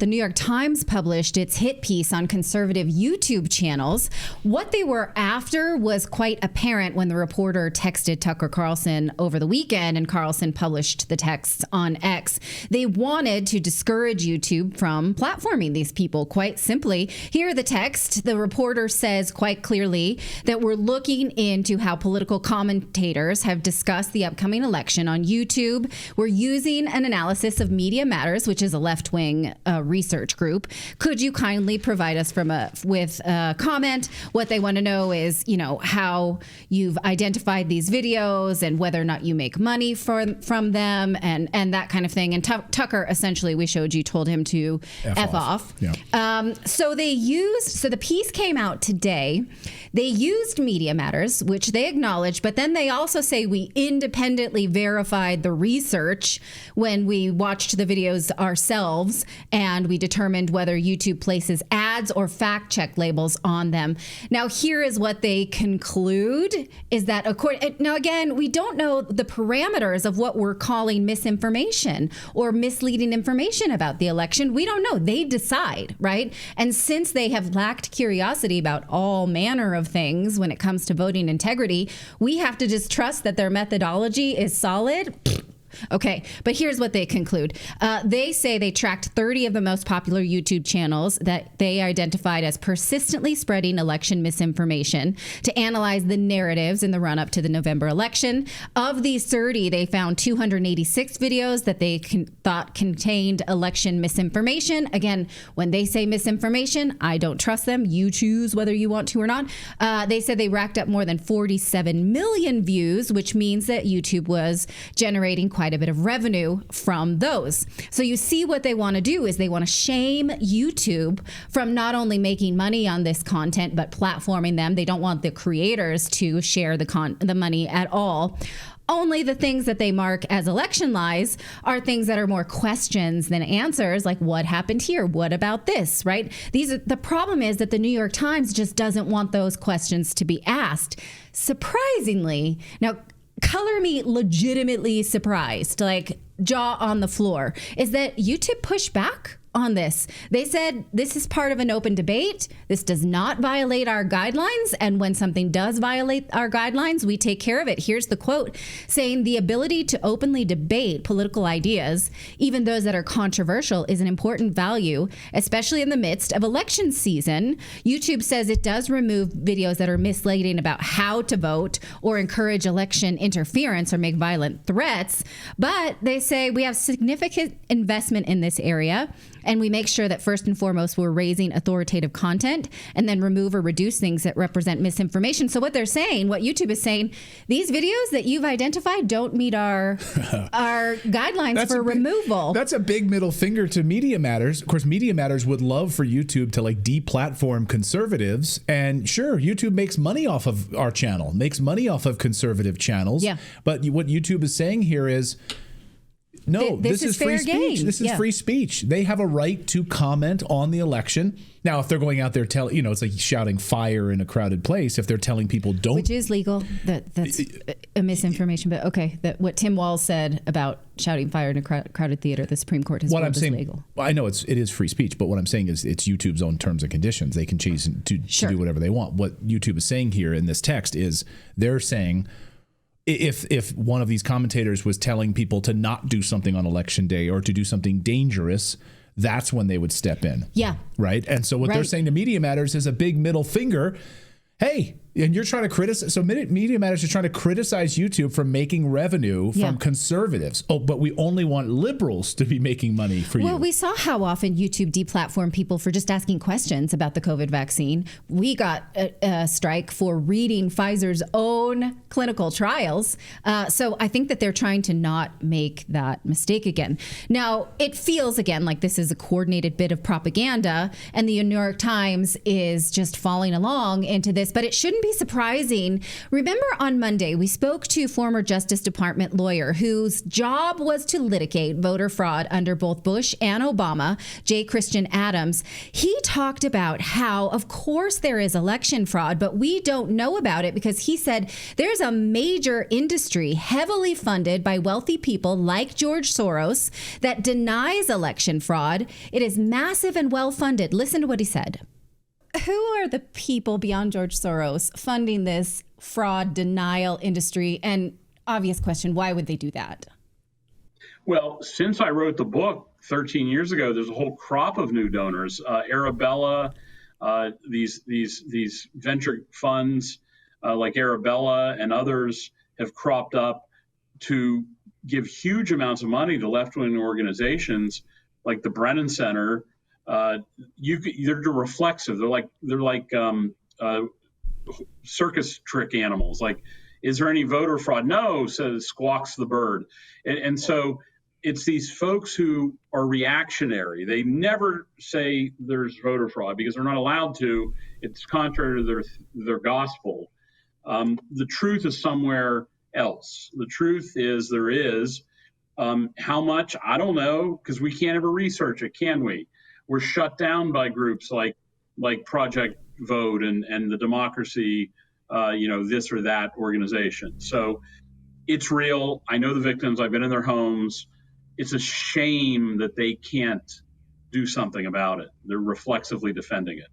the New York Times published its hit piece on conservative YouTube channels. What they were after was quite apparent when the reporter texted Tucker Carlson over the weekend, and Carlson published the texts on X. They wanted to discourage YouTube from platforming these people, quite simply. Here, the text, the reporter says quite clearly that we're looking into how political commentators have discussed the upcoming election on YouTube. We're using an analysis of Media Matters, which is a left-wing research group. Could you kindly provide us with a comment? What they want to know is, how you've identified these videos and whether or not you make money from them and that kind of thing. And Tucker, essentially, we showed you, told him to F off. Yeah. So the piece came out today. They used Media Matters, which they acknowledge, but then they also say we independently verified the research when we watched the videos ourselves, and we determined whether YouTube places ads or fact check labels on them. Now, here is what they conclude is that now again, we don't know the parameters of what we're calling misinformation or misleading information about the election. We don't know. They decide, right? And since they have lacked curiosity about all manner of things when it comes to voting integrity, we have to just trust that their methodology is solid. Okay, but here's what they conclude. They say they tracked 30 of the most popular YouTube channels that they identified as persistently spreading election misinformation to analyze the narratives in the run-up to the November election. Of these 30, they found 286 videos that they thought contained election misinformation. Again, when they say misinformation, I don't trust them. You choose whether you want to or not. They said they racked up more than 47 million views, which means that YouTube was generating quite a bit of revenue from those. So you see what they want to do is they want to shame YouTube from not only making money on this content, but platforming them. They don't want the creators to share the money at all. Only the things that they mark as election lies are things that are more questions than answers, like what happened here? What about this, right? The problem is that the New York Times just doesn't want those questions to be asked. Surprisingly, now, color me legitimately surprised, like jaw on the floor, is that YouTube pushed back on this. They said this is part of an open debate. This does not violate our guidelines. And when something does violate our guidelines, we take care of it. Here's the quote saying the ability to openly debate political ideas, even those that are controversial, is an important value, especially in the midst of election season. YouTube says it does remove videos that are misleading about how to vote or encourage election interference or make violent threats. But they say we have significant investment in this area, and we make sure that first and foremost, we're raising authoritative content and then remove or reduce things that represent misinformation. So what they're saying, what YouTube is saying, these videos that you've identified don't meet our guidelines for removal. That's a big middle finger to Media Matters. Of course, Media Matters would love for YouTube to deplatform conservatives. And sure, YouTube makes money off of our channel, makes money off of conservative channels. Yeah. But what YouTube is saying here is, no, this is free speech. This is free speech. They have a right to comment on the election. Now, if they're going out there telling, it's like shouting fire in a crowded place. If they're telling people don't, which is legal, that's a misinformation. But okay, what Tim Walz said about shouting fire in a crowded theater, the Supreme Court has ruled is legal. I know it is free speech, but what I'm saying is it's YouTube's own terms and conditions. They can choose to do whatever they want. What YouTube is saying here in this text is they're saying, if one of these commentators was telling people to not do something on election day or to do something dangerous, that's when they would step in. Yeah. Right. And so what they're saying to Media Matters is a big middle finger. Hey, and you're trying to criticize. So Media Matters is trying to criticize YouTube for making revenue from conservatives. Oh, but we only want liberals to be making money for you. Well, we saw how often YouTube deplatformed people for just asking questions about the COVID vaccine. We got a strike for reading Pfizer's own clinical trials. So I think that they're trying to not make that mistake again. Now, it feels again like this is a coordinated bit of propaganda, and the New York Times is just falling along into this, but it shouldn't be surprising. Remember on Monday, we spoke to former Justice Department lawyer whose job was to litigate voter fraud under both Bush and Obama, J. Christian Adams. He talked about how, of course, there is election fraud, but we don't know about it because he said there's a major industry heavily funded by wealthy people like George Soros that denies election fraud. It is massive and well funded. Listen to what he said. Who are the people beyond George Soros funding this fraud denial industry? And obvious question, why would they do that? Well, since I wrote the book 13 years ago, there's a whole crop of new donors. Arabella, these venture funds like Arabella and others have cropped up to give huge amounts of money to left-wing organizations like the Brennan Center. They're reflexive. They're like circus trick animals. Like, is there any voter fraud? No, says squawks the bird. And so it's these folks who are reactionary. They never say there's voter fraud because they're not allowed to. It's contrary to their gospel. The truth is somewhere else. The truth is there is. How much? I don't know, because we can't ever research it, can we? We're shut down by groups like Project Vote and the Democracy, this or that organization. So it's real. I know the victims. I've been in their homes. It's a shame that they can't do something about it. They're reflexively defending it.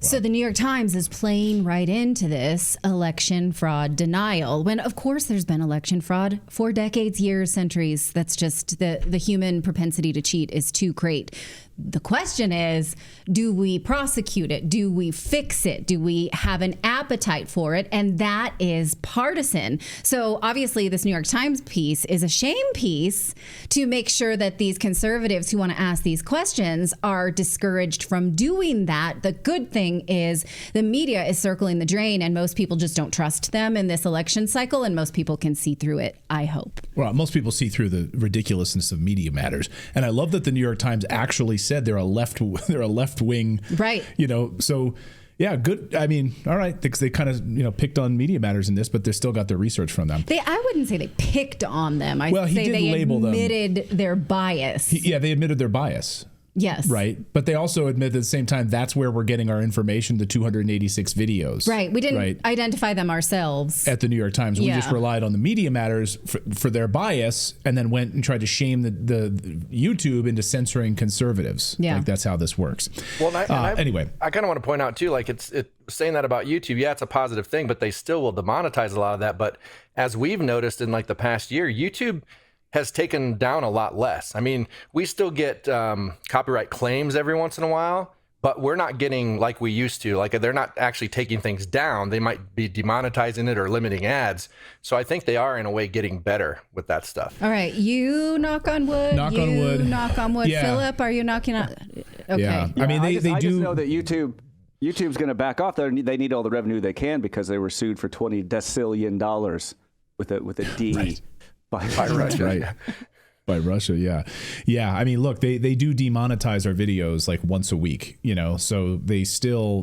So the New York Times is playing right into this election fraud denial when, of course, there's been election fraud for decades, years, centuries. That's just the human propensity to cheat is too great. The question is, do we prosecute it? Do we fix it? Do we have an appetite for it? And that is partisan. So obviously this New York Times piece is a shame piece to make sure that these conservatives who want to ask these questions are discouraged from doing that. The good thing is the media is circling the drain and most people just don't trust them in this election cycle, and most people can see through it, I hope. Well, most people see through the ridiculousness of Media Matters. And I love that the New York Times actually said they're a left wing, right? So yeah, good. I mean, all right, because they kind of picked on Media Matters in this, but they still got their research from them. I wouldn't say they picked on them. He did label them. They admitted their bias. They admitted their bias. Yes. Right. But they also admit at the same time that's where we're getting our information, the 286 videos. Right. We didn't identify them ourselves. At the New York Times. We just relied on the Media Matters for their bias and then went and tried to shame the YouTube into censoring conservatives. Yeah. Like that's how this works. Well, anyway. I kind of want to point out, too, like it's saying that about YouTube. Yeah, it's a positive thing, but they still will demonetize a lot of that. But as we've noticed in like the past year, YouTube has taken down a lot less. I mean, we still get copyright claims every once in a while, but we're not getting like we used to. Like they're not actually taking things down. They might be demonetizing it or limiting ads. So I think they are in a way getting better with that stuff. All right, you knock on wood. Knock on wood. Knock on wood. Yeah. Philip, are you knocking on? Okay. Yeah. I mean, they do. I just know that YouTube's going to back off. They need all the revenue they can because they were sued for $20 decillion with a D. Right. By Russia. Right. By Russia, yeah. Yeah, I mean, look, they do demonetize our videos like once a week, so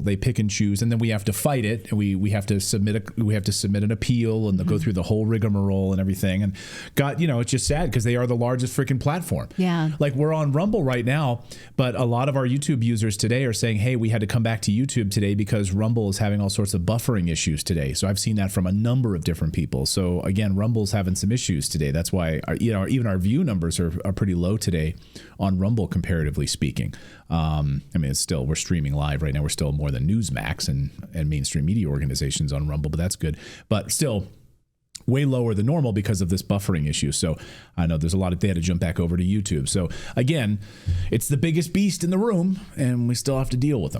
they pick and choose, and then we have to fight it, and we have to submit an appeal and go through the whole rigmarole and everything. And God, it's just sad because they are the largest freaking platform. Yeah. Like we're on Rumble right now, but a lot of our YouTube users today are saying, hey, we had to come back to YouTube today because Rumble is having all sorts of buffering issues today. So I've seen that from a number of different people. So again, Rumble's having some issues today. That's why even our view numbers are pretty low today on Rumble, comparatively speaking. I mean, it's still, we're streaming live right now. We're still more than Newsmax and mainstream media organizations on Rumble, but that's good. But still way lower than normal because of this buffering issue. So I know there's a lot of data to jump back over to YouTube. So again, it's the biggest beast in the room and we still have to deal with them.